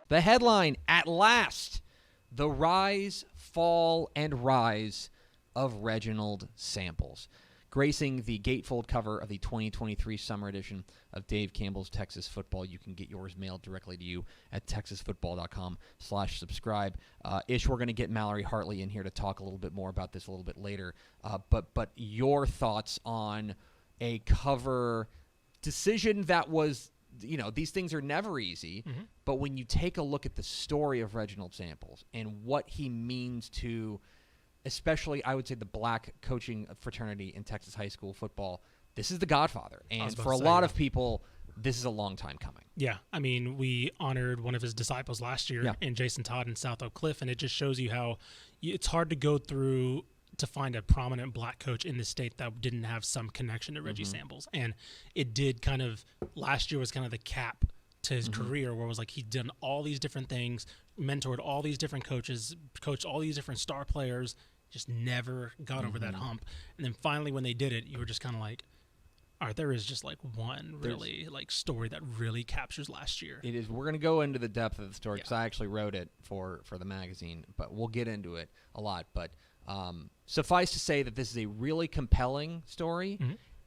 The headline, at last, the rise, fall, and rise of Reginald Samples. Gracing the Gatefold cover of the 2023 summer edition of Dave Campbell's Texas Football. You can get yours mailed directly to you at texasfootball.com/subscribe. Ish, we're going to get Mallory Hartley in here to talk a little bit more about this a little bit later. But your thoughts on a cover decision that was, these things are never easy, but when you take a look at the story of Reginald Samples and what he means to, especially, I would say, the black coaching fraternity in Texas high school football, this is the godfather. And for a lot of people, this is a long time coming. Yeah. I mean, we honored one of his disciples last year in Jason Todd in South Oak Cliff, and it just shows you how it's hard to go through to find a prominent black coach in the state that didn't have some connection to Reggie Samples. And it did last year was kind of the cap to his career, where it was like he'd done all these different things, mentored all these different coaches, coached all these different star players, just never got over that hump. And then finally when they did it, you were just kind of like, all right, there is just like one really story that really captures last year. It is. We're going to go into the depth of the story because I actually wrote it for the magazine, but we'll get into it a lot. But suffice to say that this is a really compelling story.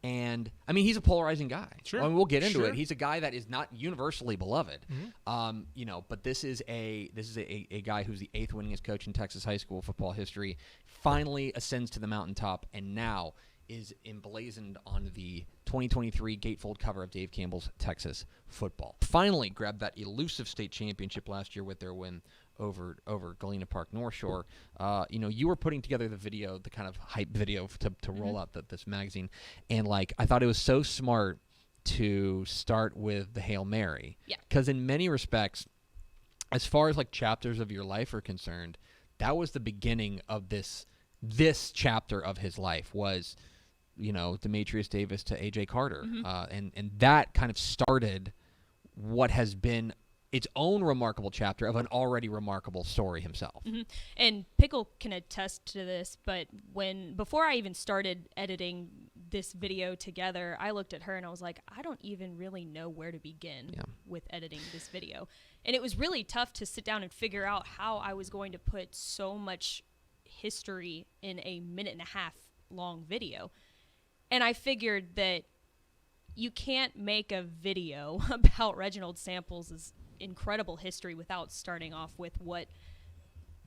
And I mean, he's a polarizing guy. Sure. I mean, we'll get into it. He's a guy that is not universally beloved. But this is a guy who's the 8th winningest coach in Texas high school football history. Finally ascends to the mountaintop, and now is emblazoned on the 2023 Gatefold cover of Dave Campbell's Texas Football. Finally grabbed that elusive state championship last year with their win over Galena Park North Shore. You were putting together the video, the kind of hype video to roll out this magazine, and I thought it was so smart to start with the Hail Mary. Yeah. Because in many respects, as far as chapters of your life are concerned, that was the beginning of this chapter of his life was, Demetrius Davis to A.J. Carter. And that kind of started what has been its own remarkable chapter of an already remarkable story himself. And Pickle can attest to this, but before I even started editing this video together, I looked at her and I was like, I don't even really know where to begin with editing this video. And it was really tough to sit down and figure out how I was going to put so much history in a 1.5-minute long video. And I figured that you can't make a video about Reginald Samples' incredible history without starting off with what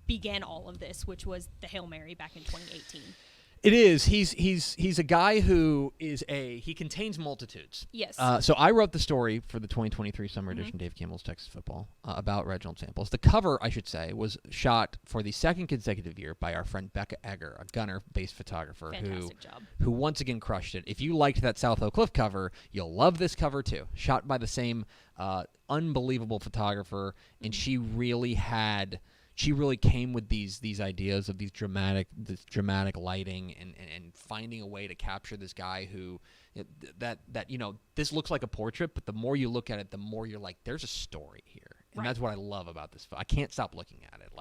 began all of this, which was the Hail Mary back in 2018. It is. He's a guy who he contains multitudes. Yes. So I wrote the story for the 2023 summer edition Dave Campbell's Texas Football about Reginald Samples. The cover, I should say, was shot for the second consecutive year by our friend Becca Egger, a Gunner-based photographer who once again crushed it. If you liked that South Oak Cliff cover, you'll love this cover too. Shot by the same unbelievable photographer, and she really came with these ideas of this dramatic lighting and finding a way to capture this guy who this looks like a portrait, but the more you look at it, the more you're like, there's a story here. And that's what I love about this. I can't stop looking at it.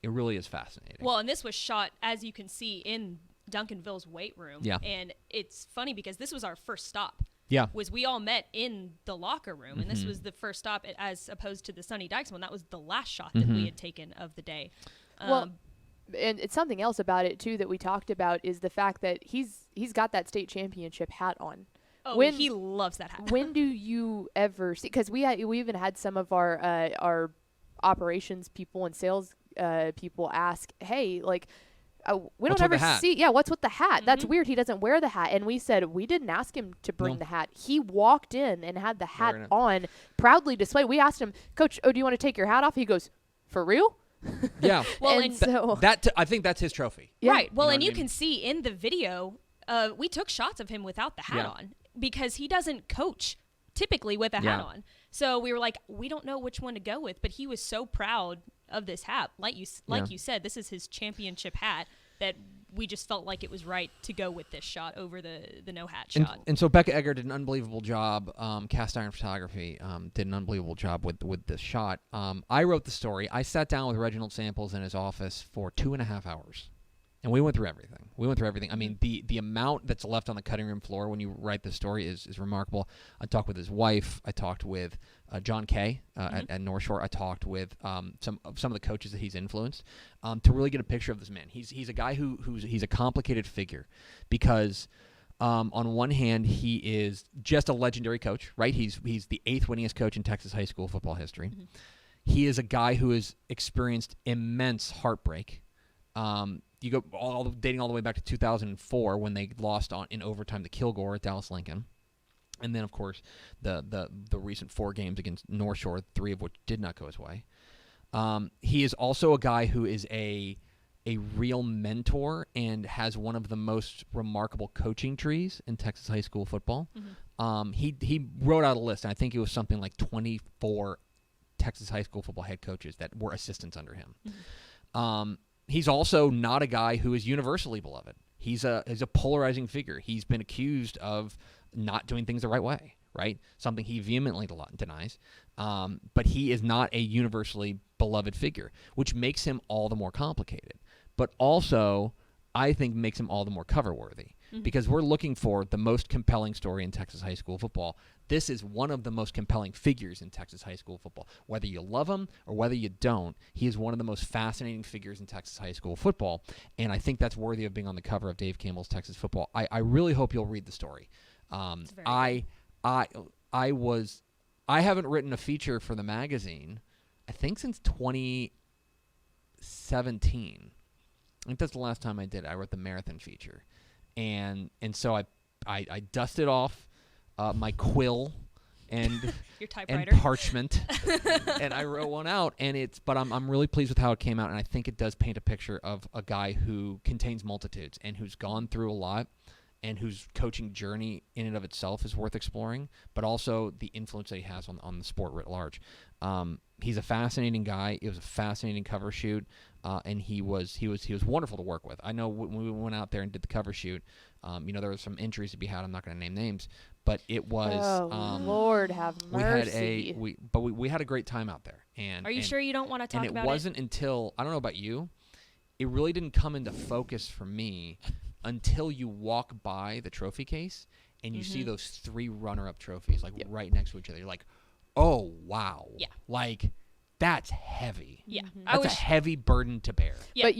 It really is fascinating. Well, and this was shot, as you can see, in Duncanville's weight room. Yeah. And it's funny because this was our first stop. Yeah. Was we all met in the locker room, and this was the first stop as opposed to the Sonny Dykes one. That was the last shot that we had taken of the day. And it's something else about it too that we talked about is the fact that he's got that state championship hat on. Oh, he loves that hat. When do you ever see? Because we even had some of our operations people and sales people ask, hey, we don't ever see. Yeah, what's with the hat? That's weird. He doesn't wear the hat. And we said we didn't ask him to bring the hat. He walked in and had the hat on, proudly displayed. We asked him, Coach, do you want to take your hat off? He goes, for real? Yeah. Well, I think that's his trophy. Yeah. Right. Well, and you can see in the video, we took shots of him without the hat on because he doesn't coach typically with a hat on. So we were like, we don't know which one to go with, but he was so proud of this hat. Like you said, this is his championship hat that we just felt like it was right to go with this shot over the no hat shot. And so Becca Egger did an unbelievable job. Cast Iron Photography did an unbelievable job with this shot. I wrote the story. I sat down with Reginald Samples in his office for 2.5 hours. And we went through everything. I mean, the amount that's left on the cutting room floor when you write this story is remarkable. I talked with his wife. I talked with John Kay at North Shore. I talked with some of the coaches that he's influenced to really get a picture of this man. He's a guy he's a complicated figure because on one hand he is just a legendary coach, right? He's the 8th winningest coach in Texas high school football history. Mm-hmm. He is a guy who has experienced immense heartbreak. You go dating all the way back to 2004 when they lost in overtime to Kilgore at Dallas Lincoln. And then, of course, the recent 4 games against North Shore, 3 of which did not go his way. He is also a guy who is a real mentor and has one of the most remarkable coaching trees in Texas high school football. Mm-hmm. He wrote out a list, and I think it was something like 24 Texas high school football head coaches that were assistants under him. Mm-hmm. He's also not a guy who is universally beloved. He's a polarizing figure. He's been accused of not doing things the right way, right? Something he vehemently denies. But he is not a universally beloved figure, which makes him all the more complicated. But also, I think makes him all the more cover-worthy. Mm-hmm. Because we're looking for the most compelling story in Texas high school football. This is one of the most compelling figures in Texas high school football. Whether you love him or whether you don't, he is one of the most fascinating figures in Texas high school football. And I think that's worthy of being on the cover of Dave Campbell's Texas Football. I really hope you'll read the story. I haven't written a feature for the magazine, I think since 2017. I think that's the last time I did. I wrote the marathon feature. And so I dusted off my quill and your typewriter and parchment, and I wrote one out. But I'm really pleased with how it came out, and I think it does paint a picture of a guy who contains multitudes and who's gone through a lot, and whose coaching journey in and of itself is worth exploring, but also the influence that he has on the sport writ large. He's a fascinating guy. It was a fascinating cover shoot, and he was wonderful to work with. I know when we went out there and did the cover shoot, there were some injuries to be had. I'm not going to name names, but it was. Lord have mercy. We had a great time out there. And are you sure you don't want to talk about it? And it wasn't until, I don't know about you, it really didn't come into focus for me until you walk by the trophy case and you see those 3 runner-up trophies right next to each other. You're like, oh, wow. Yeah. Like, that's heavy. Yeah. That's a heavy burden to bear. Yeah. But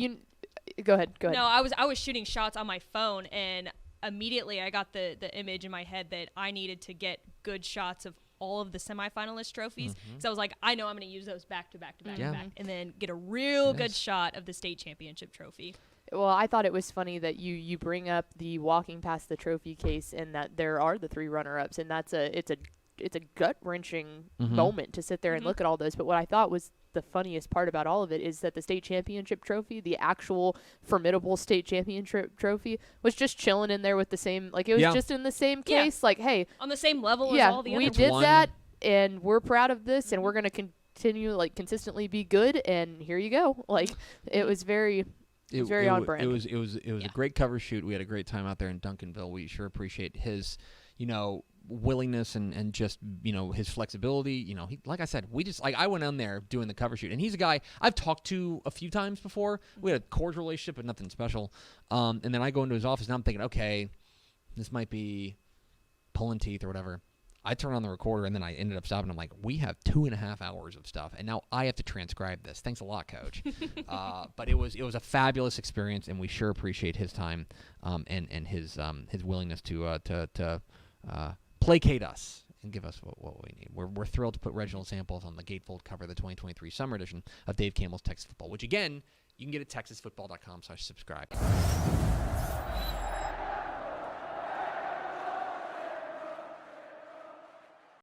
go ahead. No, I was shooting shots on my phone, and immediately I got the image in my head that I needed to get good shots of all of the semifinalist trophies. So I was like, I know I'm going to use those back to back to back to back, and then get a real good shot of the state championship trophy. Well, I thought it was funny that you bring up the walking past the trophy case and that there are the 3 runner-ups, and it's a gut-wrenching moment to sit there and look at all those. But what I thought was the funniest part about all of it is that the state championship trophy, the actual formidable state championship trophy, was just chilling in there with the same, it was just in the same case. Like, hey, on the same level as all the other. We did that, and we're proud of this, and we're going to continue, consistently be good, and here you go. It was very... It was very on brand. It was a great cover shoot. We had a great time out there in Duncanville. We sure appreciate his, willingness and just, his flexibility. Like I said, I went on there doing the cover shoot, and he's a guy I've talked to a few times before. We had a cordial relationship, but nothing special. And then I go into his office, and I'm thinking, okay, this might be pulling teeth or whatever. I turn on the recorder, and then I ended up stopping. I'm like, we have 2.5 hours of stuff, and now I have to transcribe this. Thanks a lot, Coach. But it was a fabulous experience, and we sure appreciate his time and his willingness to placate us and give us what we need. We're thrilled to put Reginald Samples on the Gatefold cover of the 2023 summer edition of Dave Campbell's Texas Football, which, again, you can get at texasfootball.com/subscribe.